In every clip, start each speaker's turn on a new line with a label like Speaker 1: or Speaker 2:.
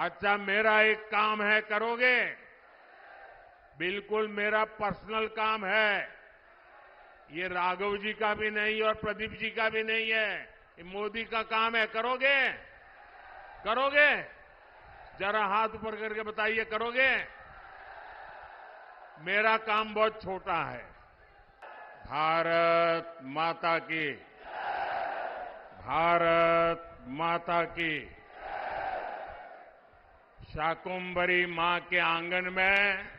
Speaker 1: अच्छा, मेरा एक काम है, करोगे? बिल्कुल मेरा पर्सनल काम है। ये राघव जी का भी नहीं और प्रदीप जी का भी नहीं है, ये मोदी का काम है। करोगे? करोगे? जरा हाथ ऊपर करके बताइए, करोगे? मेरा काम बहुत छोटा है। भारत माता की, भारत माता की। शाकुंभरी मां के आंगन में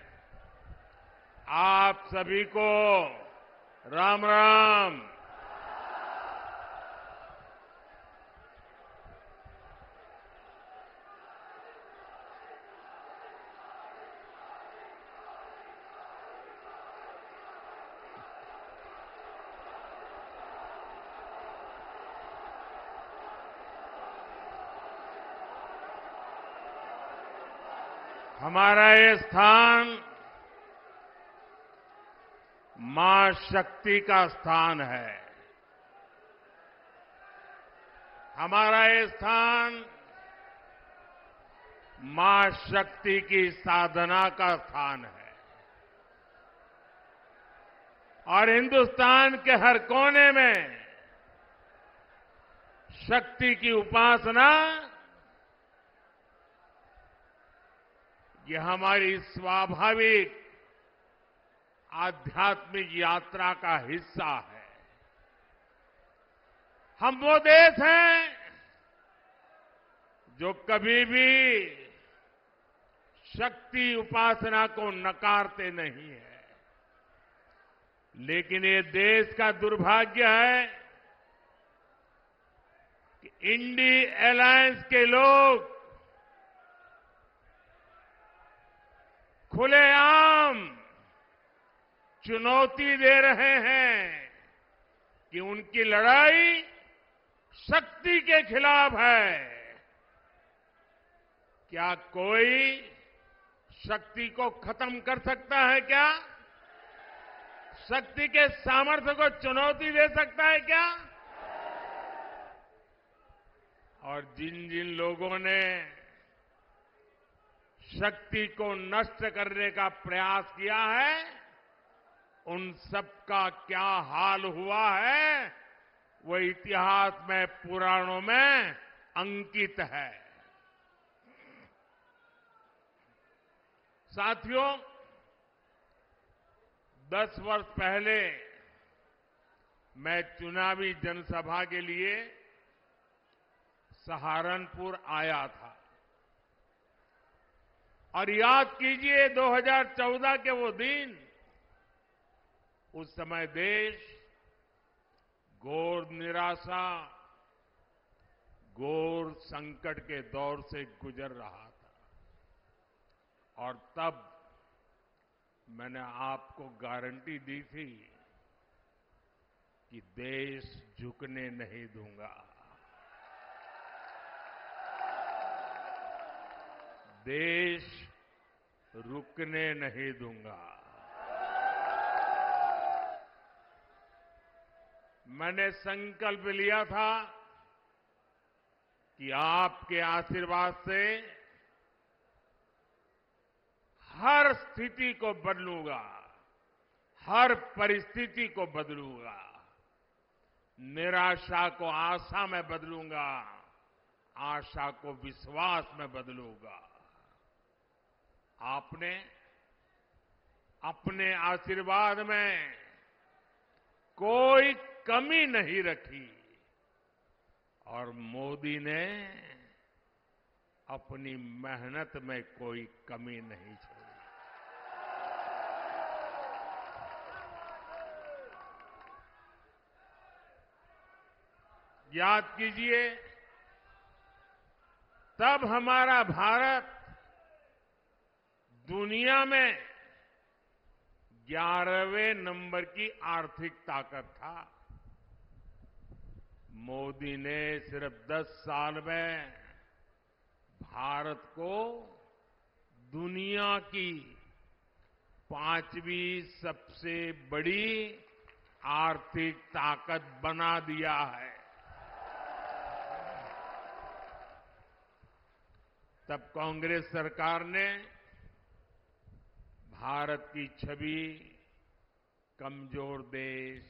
Speaker 1: आप सभी को राम राम। हमारा ये स्थान मां शक्ति का स्थान है। हमारा ये स्थान मां शक्ति की साधना का स्थान है। और हिंदुस्तान के हर कोने में शक्ति की उपासना ये हमारी स्वाभाविक आध्यात्मिक यात्रा का हिस्सा है। हम वो देश हैं जो कभी भी शक्ति उपासना को नकारते नहीं है। लेकिन ये देश का दुर्भाग्य है कि इंडी अलायंस के लोग खुलेआम चुनौती दे रहे हैं कि उनकी लड़ाई शक्ति के खिलाफ है। क्या कोई शक्ति को खत्म कर सकता है क्या? शक्ति के सामर्थ्य को चुनौती दे सकता है क्या? और जिन जिन लोगों ने शक्ति को नष्ट करने का प्रयास किया है, उन सबका क्या हाल हुआ है वो इतिहास में, पुराणों में अंकित है। साथियों, 10 वर्ष पहले मैं चुनावी जनसभा के लिए सहारनपुर आया था। और याद कीजिए 2014 के वो दिन, उस समय देश घोर निराशा, घोर संकट के दौर से गुजर रहा था। और तब मैंने आपको गारंटी दी थी कि देश झुकने नहीं दूंगा, देश रुकने नहीं दूंगा। मैंने संकल्प लिया था कि आपके आशीर्वाद से हर स्थिति को बदलूंगा, हर परिस्थिति को बदलूंगा, निराशा को आशा में बदलूंगा, आशा को विश्वास में बदलूंगा। आपने अपने आशीर्वाद में कोई कमी नहीं रखी और मोदी ने अपनी मेहनत में कोई कमी नहीं छोड़ी। याद कीजिए, तब हमारा भारत दुनिया में 11वें नंबर की आर्थिक ताकत था। मोदी ने सिर्फ 10 साल में भारत को दुनिया की 5वीं सबसे बड़ी आर्थिक ताकत बना दिया है। तब कांग्रेस सरकार ने भारत की छवि कमजोर देश,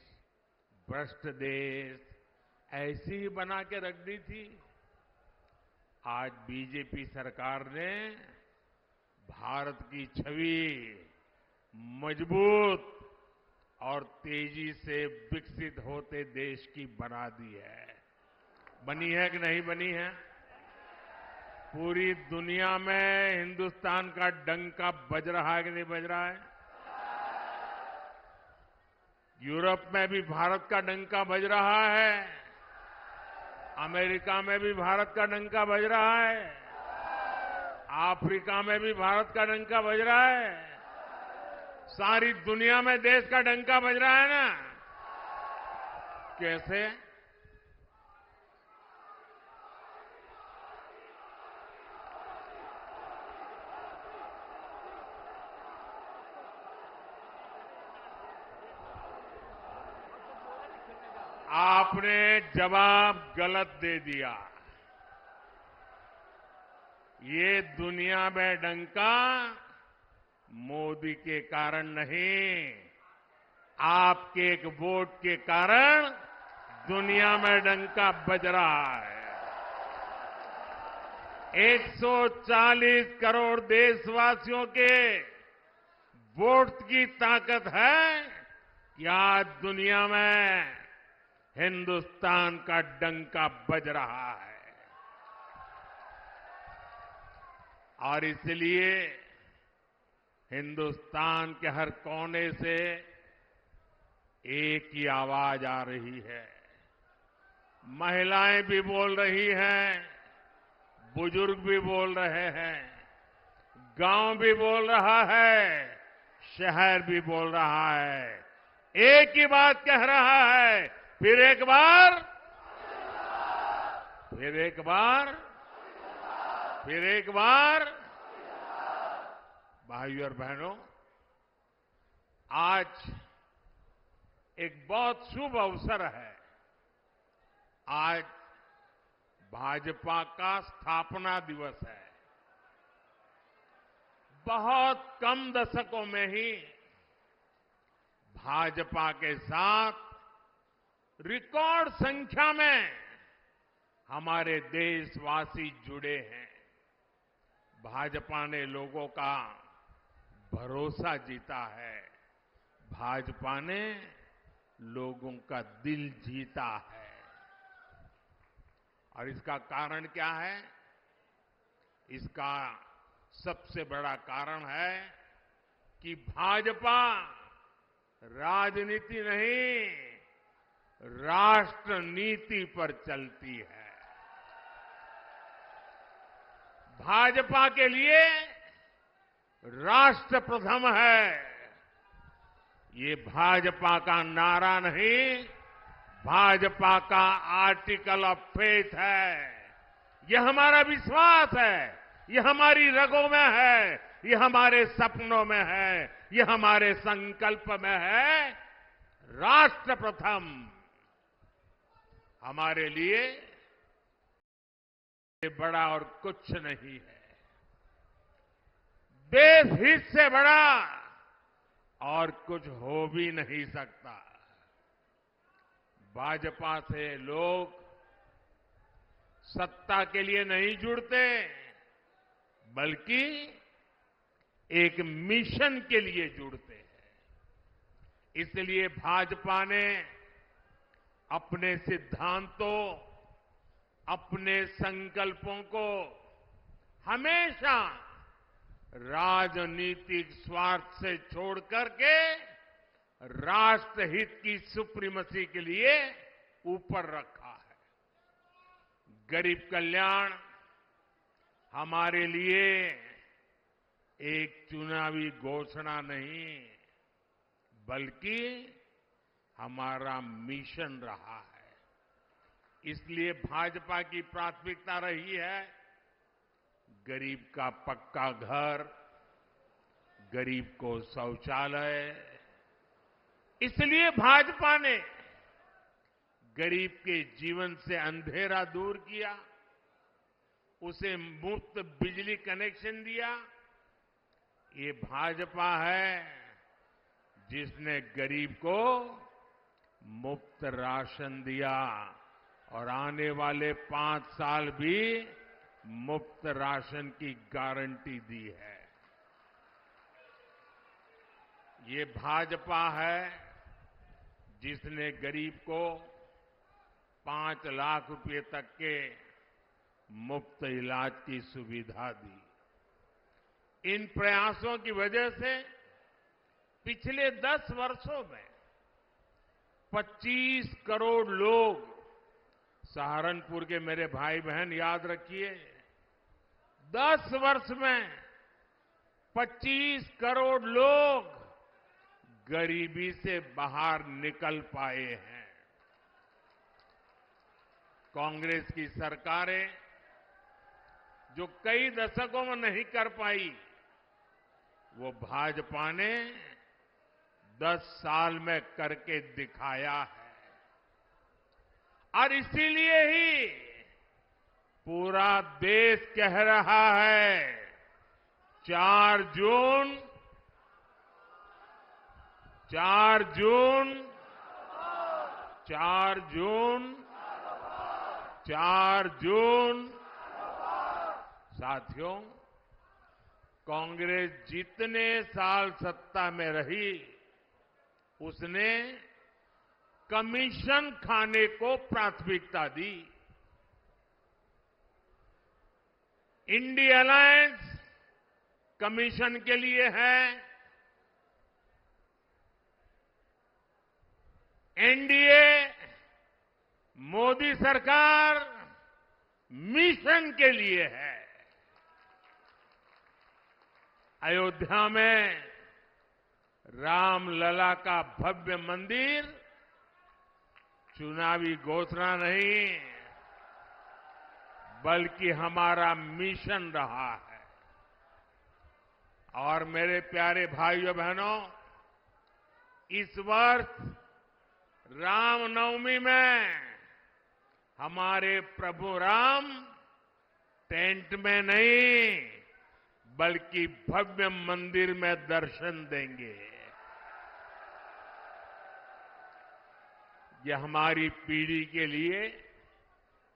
Speaker 1: भ्रष्ट देश ऐसी ही बना के रख दी थी। आज बीजेपी सरकार ने भारत की छवि मजबूत और तेजी से विकसित होते देश की बना दी है। बनी है कि नहीं बनी है? पूरी दुनिया में हिंदुस्तान का डंका बज रहा है कि नहीं बज रहा है? यूरोप में भी भारत का डंका बज रहा है, अमेरिका में भी भारत का डंका बज रहा है, अफ्रीका में भी भारत का डंका बज रहा है, सारी दुनिया में देश का डंका बज रहा है ना। कैसे? आपने जवाब गलत दे दिया। ये दुनिया में डंका मोदी के कारण नहीं, आपके एक वोट के कारण दुनिया में डंका बज रहा है। 140 करोड़ देशवासियों के वोट की ताकत है कि आज दुनिया में हिंदुस्तान का डंका बज रहा है। और इसलिए हिंदुस्तान के हर कोने से एक ही आवाज आ रही है। महिलाएं भी बोल रही हैं, बुजुर्ग भी बोल रहे हैं, गांव भी बोल रहा है, शहर भी बोल रहा है। एक ही बात कह रहा है, फिर एक बार, फिर एक बार, फिर एक बार। भाइयों और बहनों, आज एक बहुत शुभ अवसर है। आज भाजपा का स्थापना दिवस है। बहुत कम दशकों में ही भाजपा के साथ रिकॉर्ड संख्या में हमारे देशवासी जुड़े हैं। भाजपा ने लोगों का भरोसा जीता है। भाजपा ने लोगों का दिल जीता है। और इसका कारण क्या है? इसका सबसे बड़ा कारण है कि भाजपा राजनीति नहीं, राष्ट्र नीति पर चलती है। भाजपा के लिए राष्ट्र प्रथम है। ये भाजपा का नारा नहीं, भाजपा का आर्टिकल ऑफ फेथ है। यह हमारा विश्वास है, यह हमारी रगों में है, यह हमारे सपनों में है, यह हमारे संकल्प में है। राष्ट्र प्रथम हमारे लिए बड़ा और कुछ नहीं है। देश हित से बड़ा और कुछ हो भी नहीं सकता। भाजपा से लोग सत्ता के लिए नहीं जुड़ते, बल्कि एक मिशन के लिए जुड़ते हैं। इसलिए भाजपा ने अपने सिद्धांतों, अपने संकल्पों को हमेशा राजनीतिक स्वार्थ से छोड़ करके राष्ट्रहित की सुप्रीमेसी के लिए ऊपर रखा है। गरीब कल्याण हमारे लिए एक चुनावी घोषणा नहीं, बल्कि हमारा मिशन रहा है। इसलिए भाजपा की प्राथमिकता रही है गरीब का पक्का घर, गरीब को शौचालय। इसलिए भाजपा ने गरीब के जीवन से अंधेरा दूर किया, उसे मुफ्त बिजली कनेक्शन दिया। ये भाजपा है जिसने गरीब को मुफ्त राशन दिया और आने वाले 5 साल भी मुफ्त राशन की गारंटी दी है। ये भाजपा है जिसने गरीब को 5 लाख रुपए तक के मुफ्त इलाज की सुविधा दी। इन प्रयासों की वजह से पिछले 10 वर्षों में 25 करोड़ लोग, सहारनपुर के मेरे भाई बहन याद रखिए, 10 वर्ष में 25 करोड़ लोग गरीबी से बाहर निकल पाए हैं। कांग्रेस की सरकारें जो कई दशकों में नहीं कर पाई, वो भाजपा ने 10 साल में करके दिखाया है। और इसीलिए ही पूरा देश कह रहा है 4 जून 4 जून 4 जून 4 जून। साथियों, कांग्रेस जितने साल सत्ता में रही, उसने कमीशन खाने को प्राथमिकता दी। इंडिया अलायंस कमीशन के लिए है, एनडीए मोदी सरकार मिशन के लिए है। अयोध्या में रामलला का भव्य मंदिर चुनावी घोषणा नहीं, बल्कि हमारा मिशन रहा है। और मेरे प्यारे भाइयों बहनों, इस वर्ष रामनवमी में हमारे प्रभु राम टेंट में नहीं, बल्कि भव्य मंदिर में दर्शन देंगे। ये हमारी पीढ़ी के लिए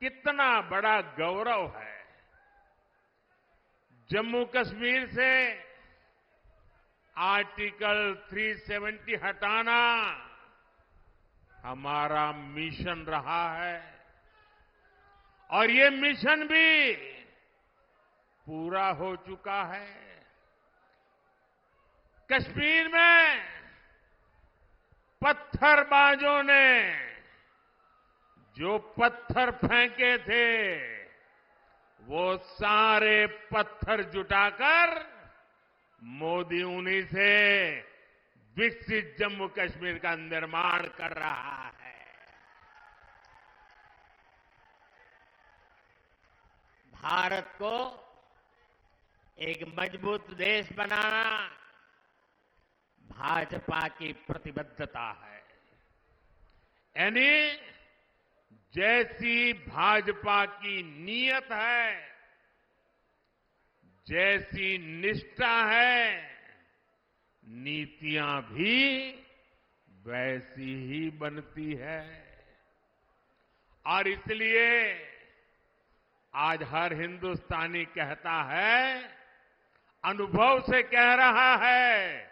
Speaker 1: कितना बड़ा गौरव है। जम्मू कश्मीर से आर्टिकल 370 हटाना हमारा मिशन रहा है और ये मिशन भी पूरा हो चुका है। कश्मीर में पत्थरबाजों ने जो पत्थर फेंके थे, वो सारे पत्थर जुटाकर मोदी उन्हीं से विकसित जम्मू कश्मीर का निर्माण कर रहा है।
Speaker 2: भारत को एक मजबूत देश बनाना भाजपा की प्रतिबद्धता है।
Speaker 1: यानी जैसी भाजपा की नीयत है, जैसी निष्ठा है, नीतियां भी वैसी ही बनती है। और इसलिए आज हर हिंदुस्तानी कहता है, अनुभव से कह रहा है,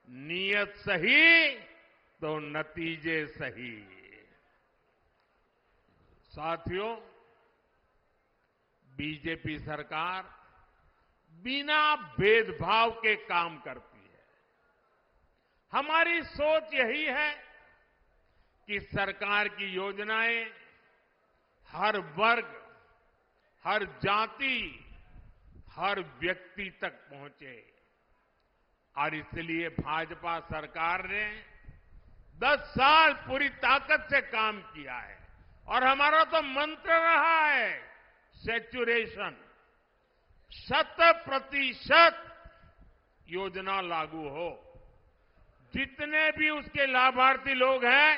Speaker 1: नीयत सही तो नतीजे सही। साथियों, बीजेपी सरकार बिना भेदभाव के काम करती है। हमारी सोच यही है कि सरकार की योजनाएं हर वर्ग, हर जाति, हर व्यक्ति तक पहुंचे। और इसलिए भाजपा सरकार ने 10 साल पूरी ताकत से काम किया है। और हमारा तो मंत्र रहा है सैचुरेशन, 100% योजना लागू हो। जितने भी उसके लाभार्थी लोग हैं,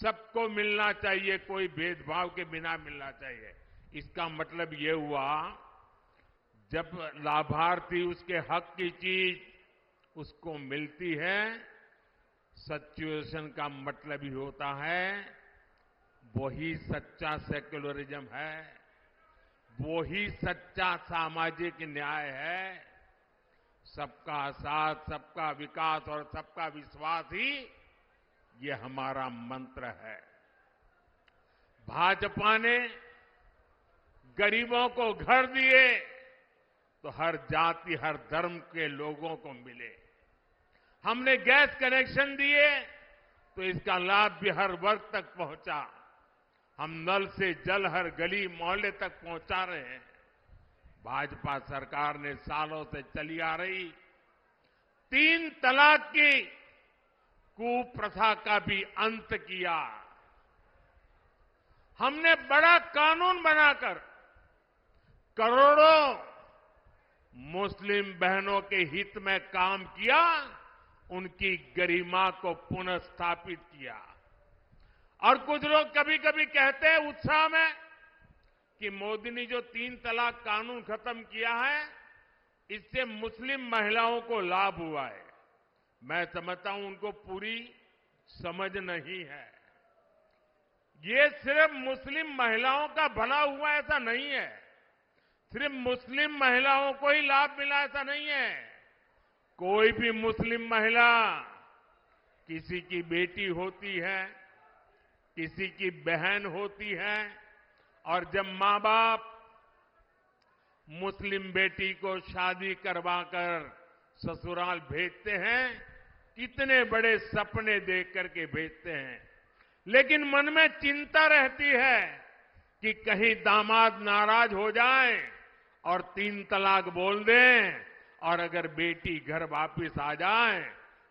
Speaker 1: सबको मिलना चाहिए, कोई भेदभाव के बिना मिलना चाहिए। इसका मतलब ये हुआ जब लाभार्थी उसके हक की चीज उसको मिलती है, सच्युएशन का मतलब ही होता है वही सच्चा सेक्युलरिज्म है, वही सच्चा सामाजिक न्याय है। सबका साथ, सबका विकास और सबका विश्वास ही ये हमारा मंत्र है। भाजपा ने गरीबों को घर दिए तो हर जाति, हर धर्म के लोगों को मिले। हमने गैस कनेक्शन दिए तो इसका लाभ भी हर वर्ग तक पहुंचा। हम नल से जल हर गली मोहल्ले तक पहुंचा रहे हैं। भाजपा सरकार ने सालों से चली आ रही 3 तलाक की कुप्रथा का भी अंत किया। हमने बड़ा कानून बनाकर करोड़ों मुस्लिम बहनों के हित में काम किया, उनकी गरिमा को पुनः स्थापित किया। और कुछ लोग कभी कभी कहते हैं उत्साह में कि मोदी ने जो 3 तलाक कानून खत्म किया है, इससे मुस्लिम महिलाओं को लाभ हुआ है। मैं समझता हूं उनको पूरी समझ नहीं है। ये सिर्फ मुस्लिम महिलाओं का भला हुआ ऐसा नहीं है, सिर्फ मुस्लिम महिलाओं को ही लाभ मिला ऐसा नहीं है। कोई भी मुस्लिम महिला किसी की बेटी होती है, किसी की बहन होती है, और जब मां बाप मुस्लिम बेटी को शादी करवाकर ससुराल भेजते हैं, कितने बड़े सपने देख करके भेजते हैं, लेकिन मन में चिंता रहती है कि कहीं दामाद नाराज हो जाए और 3 तलाक बोल दें, और अगर बेटी घर वापस आ जाए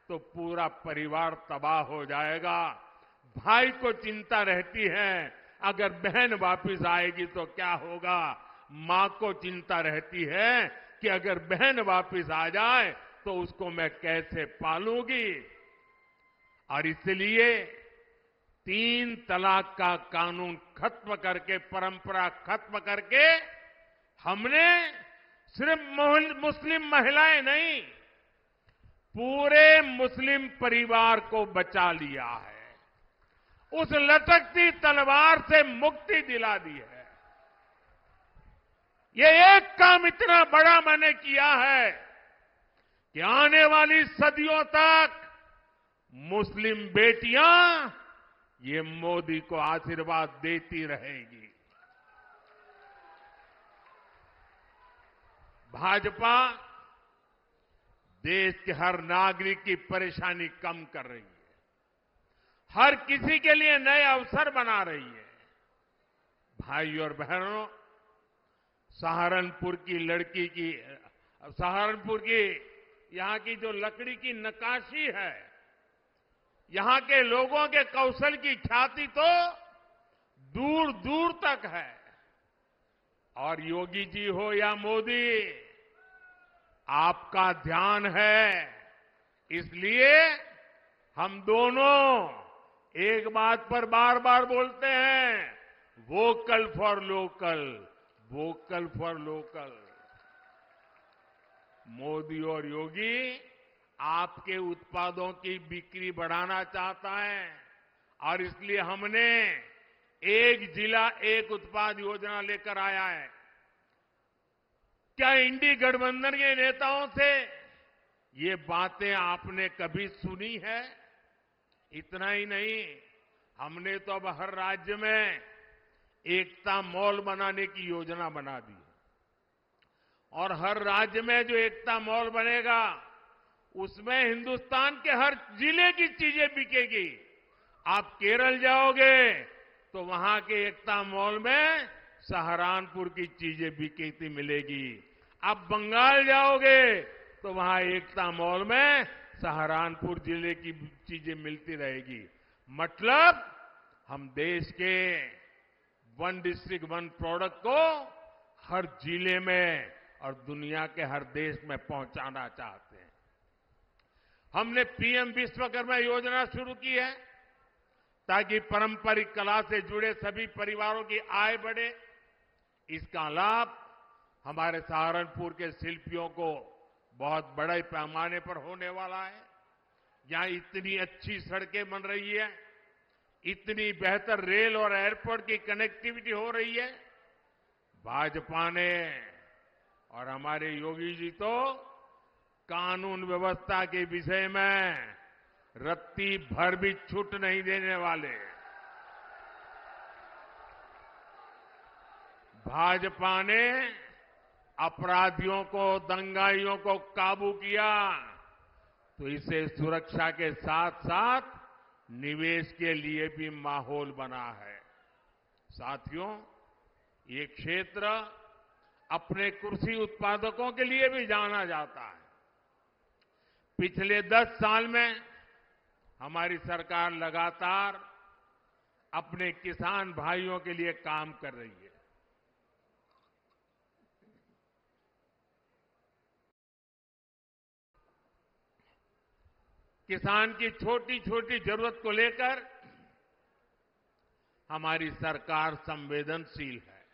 Speaker 1: तो पूरा परिवार तबाह हो जाएगा। भाई को चिंता रहती है अगर बहन वापस आएगी तो क्या होगा। मां को चिंता रहती है कि अगर बहन वापस आ जाए तो उसको मैं कैसे पालूंगी। और इसलिए 3 तलाक का कानून खत्म करके, परंपरा खत्म करके, हमने सिर्फ मुस्लिम महिलाएं नहीं, पूरे मुस्लिम परिवार को बचा लिया है। उस लटकती तलवार से मुक्ति दिला दी है। ये एक काम इतना बड़ा मैंने किया है कि आने वाली सदियों तक मुस्लिम बेटियां ये मोदी को आशीर्वाद देती रहेगी। भाजपा देश के हर नागरिक की परेशानी कम कर रही है, हर किसी के लिए नए अवसर बना रही है। भाई और बहनों, सहारनपुर की लड़की की, सहारनपुर की यहां की जो लकड़ी की नक्काशी है, यहां के लोगों के कौशल की ख्याति तो दूर दूर तक है। और योगी जी हो या मोदी, आपका ध्यान है, इसलिए हम दोनों एक बात पर बार बार बोलते हैं, vocal for local, vocal for local. Modi और योगी आपके उत्पादों की बिक्री बढ़ाना चाहता है, और इसलिए हमने एक जिला एक उत्पाद योजना लेकर आया है। क्या इंडी गठबंधन के नेताओं से ये बातें आपने कभी सुनी है? इतना ही नहीं, हमने तो अब हर राज्य में एकता मॉल बनाने की योजना बना दी, और हर राज्य में जो एकता मॉल बनेगा उसमें हिंदुस्तान के हर जिले की चीजें बिकेगी। आप केरल जाओगे तो वहां के एकता मॉल में सहारनपुर की चीजें बिकती मिलेगी। आप बंगाल जाओगे तो वहां एकता मॉल में सहारनपुर जिले की चीजें मिलती रहेगी। मतलब हम देश के 1 डिस्ट्रिक्ट 1 प्रोडक्ट को हर जिले में और दुनिया के हर देश में पहुंचाना चाहते हैं। हमने पीएम विश्वकर्मा योजना शुरू की है ताकि पारंपरिक कला से जुड़े सभी परिवारों की आय बढ़े। इसका लाभ हमारे सहारनपुर के शिल्पियों को बहुत बड़े पैमाने पर होने वाला है। यहां इतनी अच्छी सड़कें बन रही है, इतनी बेहतर रेल और एयरपोर्ट की कनेक्टिविटी हो रही है। भाजपा ने और हमारे योगी जी तो कानून व्यवस्था के विषय में रत्ती भर भी छूट नहीं देने वाले। भाजपा ने अपराधियों को, दंगाइयों को काबू किया तो इसे सुरक्षा के साथ साथ निवेश के लिए भी माहौल बना है। साथियों, ये क्षेत्र अपने कृषि उत्पादकों के लिए भी जाना जाता है। पिछले 10 साल में हमारी सरकार लगातार अपने किसान भाइयों के लिए काम कर रही है। किसान की छोटी छोटी जरूरत को लेकर हमारी सरकार संवेदनशील है।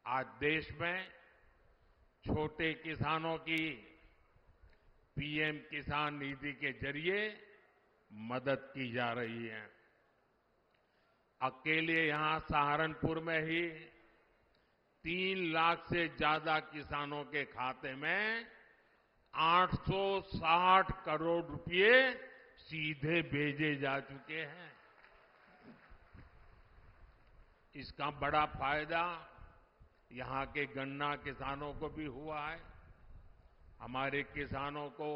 Speaker 1: आज देश में छोटे किसानों की पीएम किसान निधि के जरिए मदद की जा रही है। अकेले यहां सहारनपुर में ही 3 लाख से ज्यादा किसानों के खाते में 860 करोड़ रुपए सीधे भेजे जा चुके हैं। इसका बड़ा फायदा यहां के गन्ना किसानों को भी हुआ है। हमारे किसानों को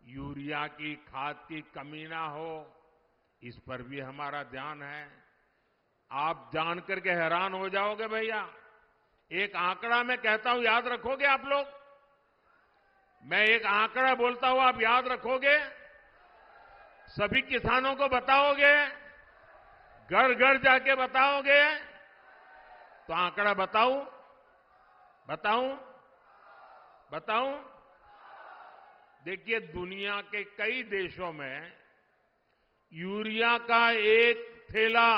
Speaker 1: यूरिया की खाद की कमी ना हो, इस पर भी हमारा ध्यान है। आप जानकर के हैरान हो जाओगे भैया, एक आंकड़ा मैं कहता हूं, याद रखोगे आप लोग? मैं एक आंकड़ा बोलता हूं, आप याद रखोगे? सभी किसानों को बताओगे? घर घर जाके बताओगे? तो आंकड़ा बताऊं? देखिए, दुनिया के कई देशों में यूरिया का एक थैला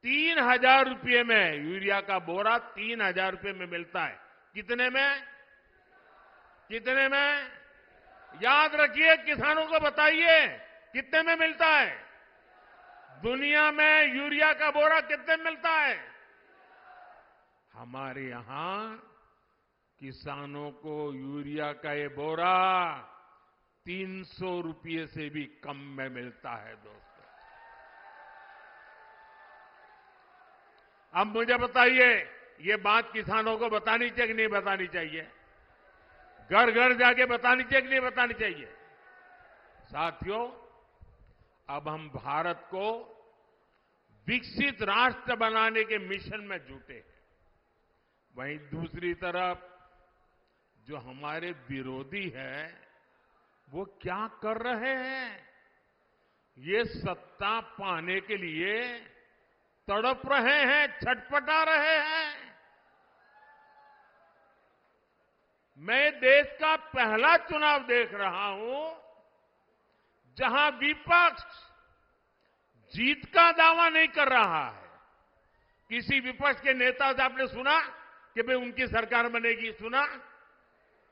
Speaker 1: 3,000 रुपये में, यूरिया का बोरा 3,000 रुपये में मिलता है। कितने में? याद रखिए, किसानों को बताइए कितने में मिलता है। दुनिया में यूरिया का बोरा कितने में मिलता है? हमारे यहां किसानों को यूरिया का ये बोरा 300 रुपये से भी कम में मिलता है। दोस्तों, अब मुझे बताइए, ये बात किसानों को बतानी चाहिए कि नहीं बतानी चाहिए? घर घर जाके बतानी चाहिए कि नहीं बतानी चाहिए? साथियों, अब हम भारत को विकसित राष्ट्र बनाने के मिशन में जुटे हैं। वहीं दूसरी तरफ जो हमारे विरोधी हैं, वो क्या कर रहे हैं? ये सत्ता पाने के लिए तड़प रहे हैं, छटपटा रहे हैं। मैं देश का पहला चुनाव देख रहा हूं जहां विपक्ष जीत का दावा नहीं कर रहा है। किसी विपक्ष के नेता से आपने सुना कि भाई उनकी सरकार बनेगी? सुना?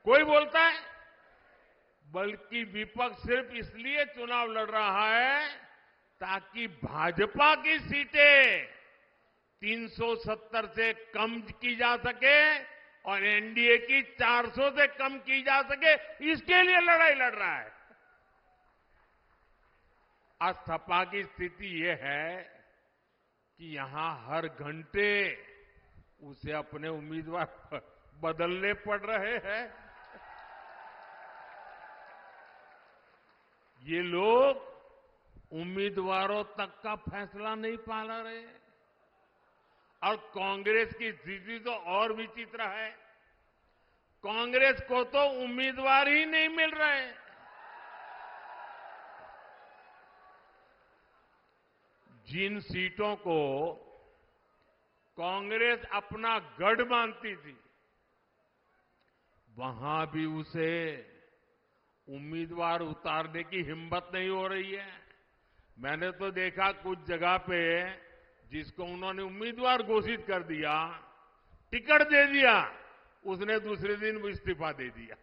Speaker 1: कोई बोलता है? बल्कि विपक्ष सिर्फ इसलिए चुनाव लड़ रहा है ताकि भाजपा की सीटें 370 से कम की जा सके और एनडीए की 400 से कम की जा सके, इसके लिए लड़ाई लड़ रहा है। आज सपा की स्थिति यह है कि यहां हर घंटे उसे अपने उम्मीदवार बदलने पड़ रहे हैं। ये लोग उम्मीदवारों तक का फैसला नहीं पा रहे। और कांग्रेस की स्थिति तो और विचित्र है। कांग्रेस को तो उम्मीदवार ही नहीं मिल रहे। जिन सीटों को कांग्रेस अपना गढ़ मानती थी, वहां भी उसे उम्मीदवार उतारने की हिम्मत नहीं हो रही है। मैंने तो देखा कुछ जगह पे जिसको उन्होंने उम्मीदवार घोषित कर दिया, टिकट दे दिया, उसने दूसरे दिन इस्तीफा दे दिया।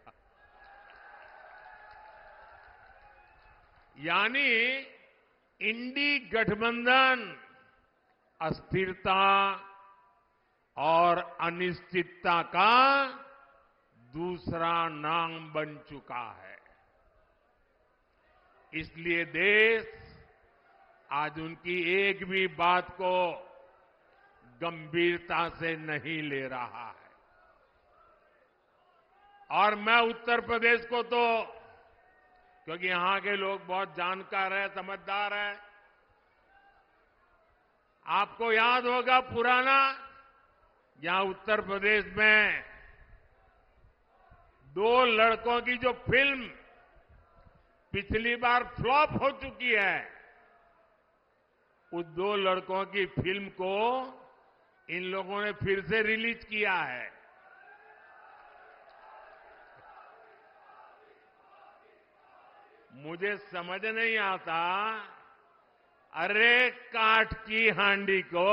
Speaker 1: यानी इंडी गठबंधन अस्थिरता और अनिश्चितता का दूसरा नाम बन चुका है। इसलिए देश आज उनकी एक भी बात को गंभीरता से नहीं ले रहा है। और मैं उत्तर प्रदेश को तो, क्योंकि यहां के लोग बहुत जानकार हैं, समझदार हैं, आपको याद होगा पुराना, यहां उत्तर प्रदेश में 2 लड़कों की जो फिल्म पिछली बार फ्लॉप हो चुकी है, उस 2 लड़कों की फिल्म को इन लोगों ने फिर से रिलीज किया है। मुझे समझ नहीं आता, अरे काठ की हांडी को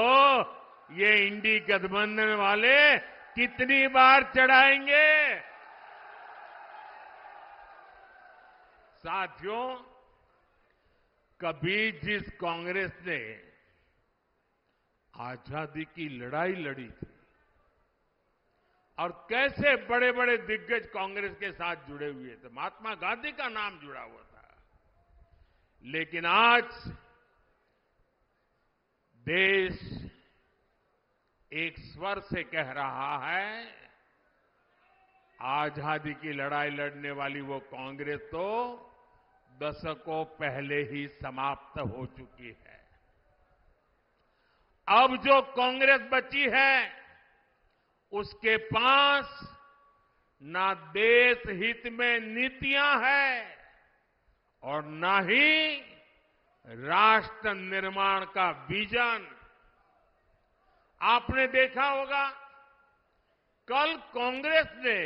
Speaker 1: ये इंडी गठबंधन वाले कितनी बार चढ़ाएंगे। साथियों, कभी जिस कांग्रेस ने आजादी की लड़ाई लड़ी थी और कैसे बड़े बड़े दिग्गज कांग्रेस के साथ जुड़े हुए थे, महात्मा गांधी का नाम जुड़ा हुआ था, लेकिन आज देश एक स्वर से कह रहा है, आजादी की लड़ाई लड़ने वाली वो कांग्रेस तो दशकों पहले ही समाप्त हो चुकी है। अब जो कांग्रेस बची है, उसके पास ना देश हित में नीतियां हैं और ना ही राष्ट्र निर्माण का विजन। आपने देखा होगा, कल कांग्रेस ने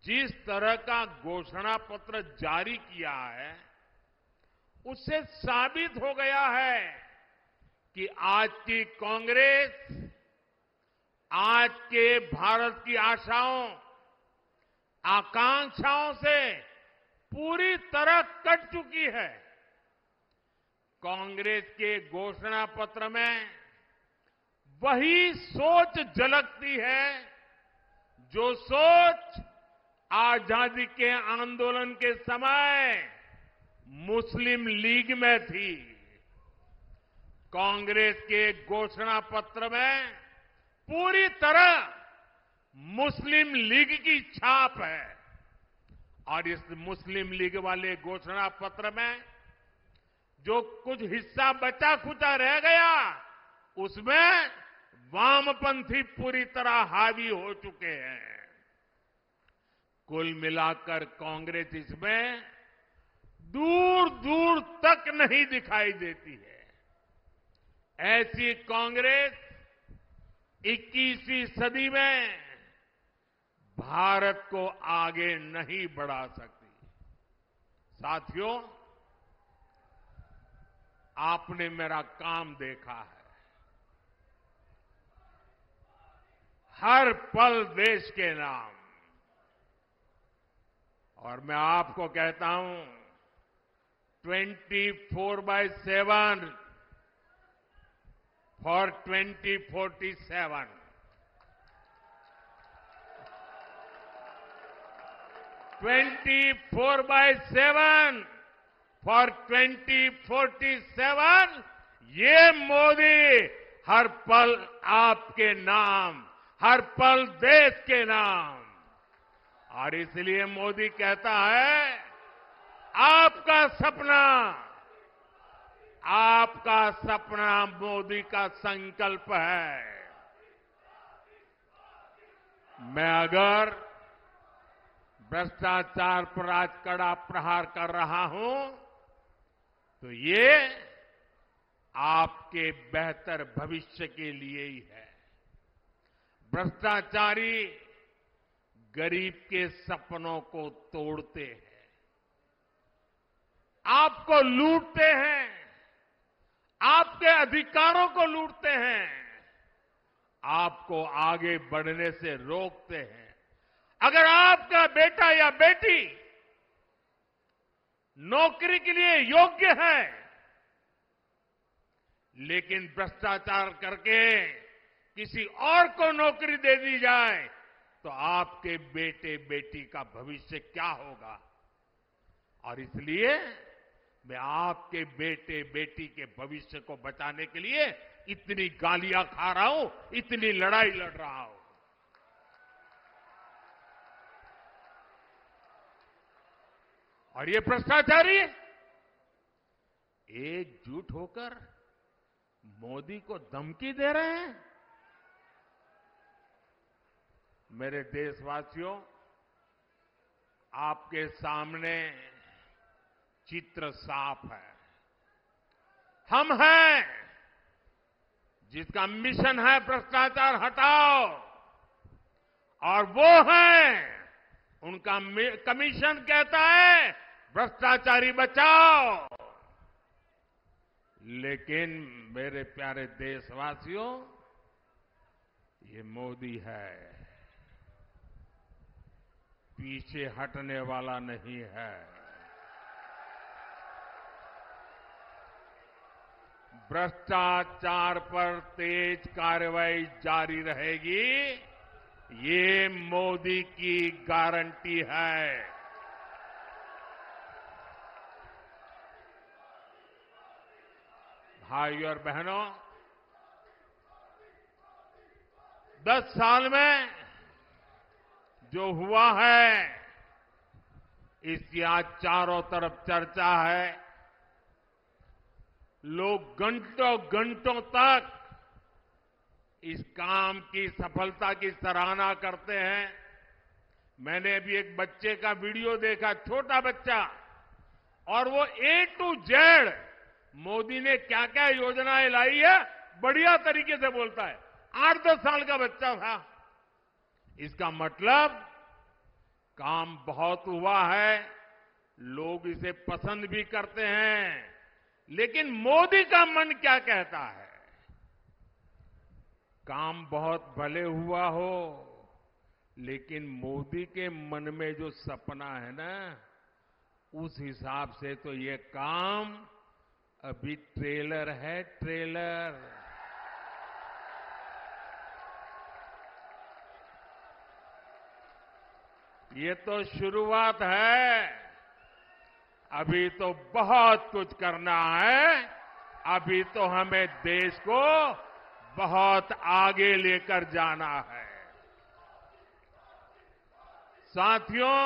Speaker 1: जिस तरह का घोषणा पत्र जारी किया है, उससे साबित हो गया है कि आज की कांग्रेस आज के भारत की आशाओं, आकांक्षाओं से पूरी तरह कट चुकी है। कांग्रेस के घोषणा पत्र में वही सोच झलकती है जो सोच आजादी के आंदोलन के समय मुस्लिम लीग में थी। कांग्रेस के घोषणा पत्र में पूरी तरह मुस्लिम लीग की छाप है और इस मुस्लिम लीग वाले घोषणा पत्र में जो कुछ हिस्सा बचा खुचा रह गया, उसमें वामपंथी पूरी तरह हावी हो चुके हैं। कुल मिलाकर कांग्रेस इसमें दूर दूर तक नहीं दिखाई देती है। ऐसी कांग्रेस 21वीं सदी में भारत को आगे नहीं बढ़ा सकती। साथियों, आपने मेरा काम देखा है। हर पल देश के नाम, और मैं आपको कहता हूं 24/7 फॉर 2047। 24/7 फॉर 2047। ये मोदी हर पल आपके नाम, हर पल देश के नाम। और इसलिए मोदी कहता है, आपका सपना मोदी का संकल्प है। मैं अगर भ्रष्टाचार पर आज कड़ा प्रहार कर रहा हूं, तो ये आपके बेहतर भविष्य के लिए ही है। भ्रष्टाचारी गरीब के सपनों को तोड़ते हैं, आपको लूटते हैं, आपके अधिकारों को लूटते हैं, आपको आगे बढ़ने से रोकते हैं। अगर आपका बेटा या बेटी नौकरी के लिए योग्य है, लेकिन भ्रष्टाचार करके किसी और को नौकरी दे दी जाए, तो आपके बेटे बेटी का भविष्य क्या होगा? और इसलिए मैं आपके बेटे बेटी के भविष्य को बचाने के लिए इतनी गालियां खा रहा हूं, इतनी लड़ाई लड़ रहा हूं। और ये भ्रष्टाचारी एकजुट होकर मोदी को धमकी दे रहे हैं। मेरे देशवासियों, आपके सामने चित्र साफ है। हम हैं जिसका मिशन है भ्रष्टाचार हटाओ, और वो है उनका कमीशन कहता है भ्रष्टाचारी बचाओ। लेकिन मेरे प्यारे देशवासियों, ये मोदी है, पीछे हटने वाला नहीं है। भ्रष्टाचार पर तेज कार्रवाई जारी रहेगी, ये मोदी की गारंटी है। भाइयों और बहनों, 10 साल में जो हुआ है, इसकी आज चारों तरफ चर्चा है। लोग घंटों घंटों तक इस काम की सफलता की सराहना करते हैं। मैंने अभी एक बच्चे का वीडियो देखा, छोटा बच्चा, और वो A to Z मोदी ने क्या क्या योजनाएं लाई है बढ़िया तरीके से बोलता है। 8-10 साल का बच्चा था। इसका मतलब काम बहुत हुआ है, लोग इसे पसंद भी करते हैं। लेकिन मोदी का मन क्या कहता है? काम बहुत भले हुआ हो, लेकिन मोदी के मन में जो सपना है ना, उस हिसाब से तो ये काम अभी ट्रेलर है, ट्रेलर। ये तो शुरुआत है, अभी तो बहुत कुछ करना है। अभी तो हमें देश को बहुत आगे लेकर जाना है। साथियों,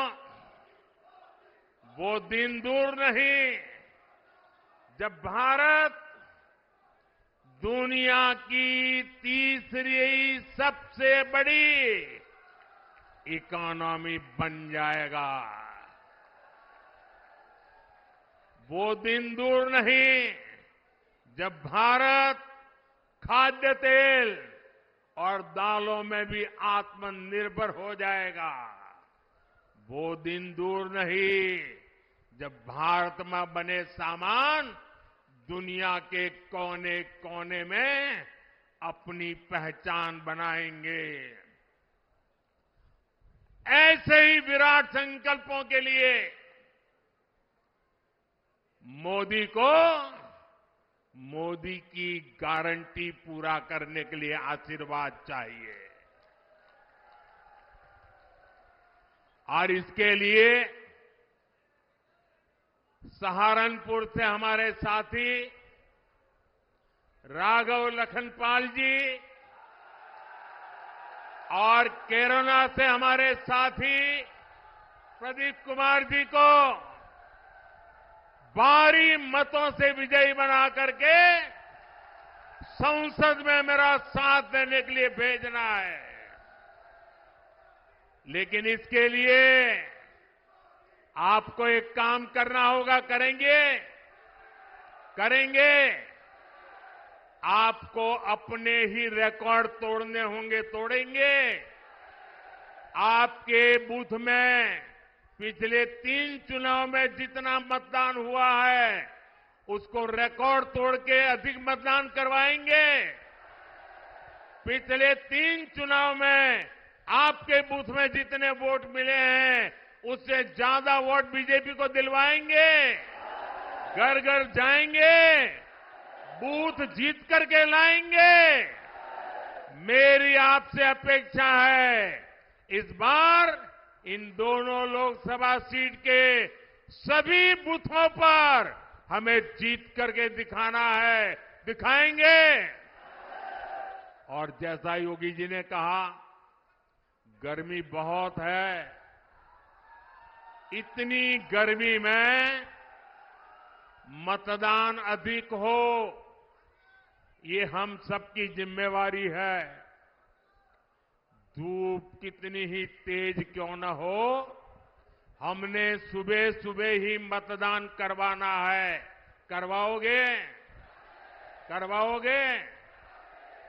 Speaker 1: वो दिन दूर नहीं जब भारत दुनिया की तीसरी सबसे बड़ी इकोनॉमी बन जाएगा। वो दिन दूर नहीं जब भारत खाद्य तेल और दालों में भी आत्मनिर्भर हो जाएगा। वो दिन दूर नहीं जब भारत में बने सामान दुनिया के कोने कोने में अपनी पहचान बनाएंगे। ऐसे ही विराट संकल्पों के लिए मोदी की गारंटी पूरा करने के लिए आशीर्वाद चाहिए। और इसके लिए सहारनपुर से हमारे साथी राघव लखनपाल जी और केरला से हमारे साथी प्रदीप कुमार जी को भारी मतों से विजयी बना करके संसद में मेरा साथ देने के लिए भेजना है। लेकिन इसके लिए आपको एक काम करना होगा। करेंगे। आपको अपने ही रिकॉर्ड तोड़ने होंगे, तोड़ेंगे। आपके बूथ में पिछले 3 चुनाव में जितना मतदान हुआ है, उसको रिकॉर्ड तोड़ के अधिक मतदान करवाएंगे। पिछले 3 चुनाव में आपके बूथ में जितने वोट मिले हैं उससे ज्यादा वोट बीजेपी को दिलवाएंगे। घर घर जाएंगे, बूथ जीत करके लाएंगे। मेरी आपसे अपेक्षा है इस बार इन दोनों लोकसभा सीट के सभी बूथों पर हमें जीत करके दिखाना है, दिखाएंगे। और जैसा योगी जी ने कहा, गर्मी बहुत है। इतनी गर्मी में मतदान अधिक हो, ये हम सबकी जिम्मेवारी है। धूप कितनी ही तेज क्यों न हो, हमने सुबह सुबह ही मतदान करवाना है। करवाओगे? करवाओगे?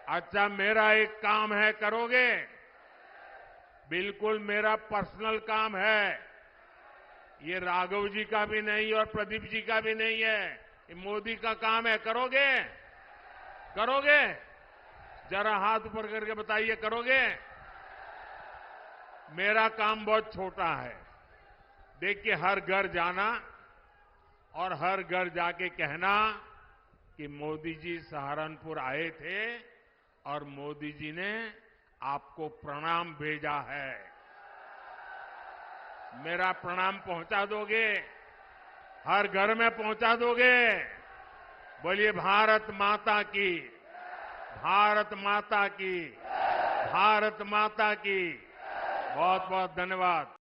Speaker 1: अच्छा, मेरा एक काम है, करोगे? बिल्कुल मेरा पर्सनल काम है। ये राघव जी का भी नहीं और प्रदीप जी का भी नहीं है, ये मोदी का काम है। करोगे? करोगे? जरा हाथ ऊपर करके बताइए, करोगे? मेरा काम बहुत छोटा है। देखिए, हर घर जाना और हर घर जाके कहना कि मोदी जी सहारनपुर आए थे और मोदी जी ने आपको प्रणाम भेजा है। मेरा प्रणाम पहुंचा दोगे? हर घर में पहुंचा दोगे? बोलिए भारत माता की, भारत माता की, भारत माता की। बहुत बहुत धन्यवाद।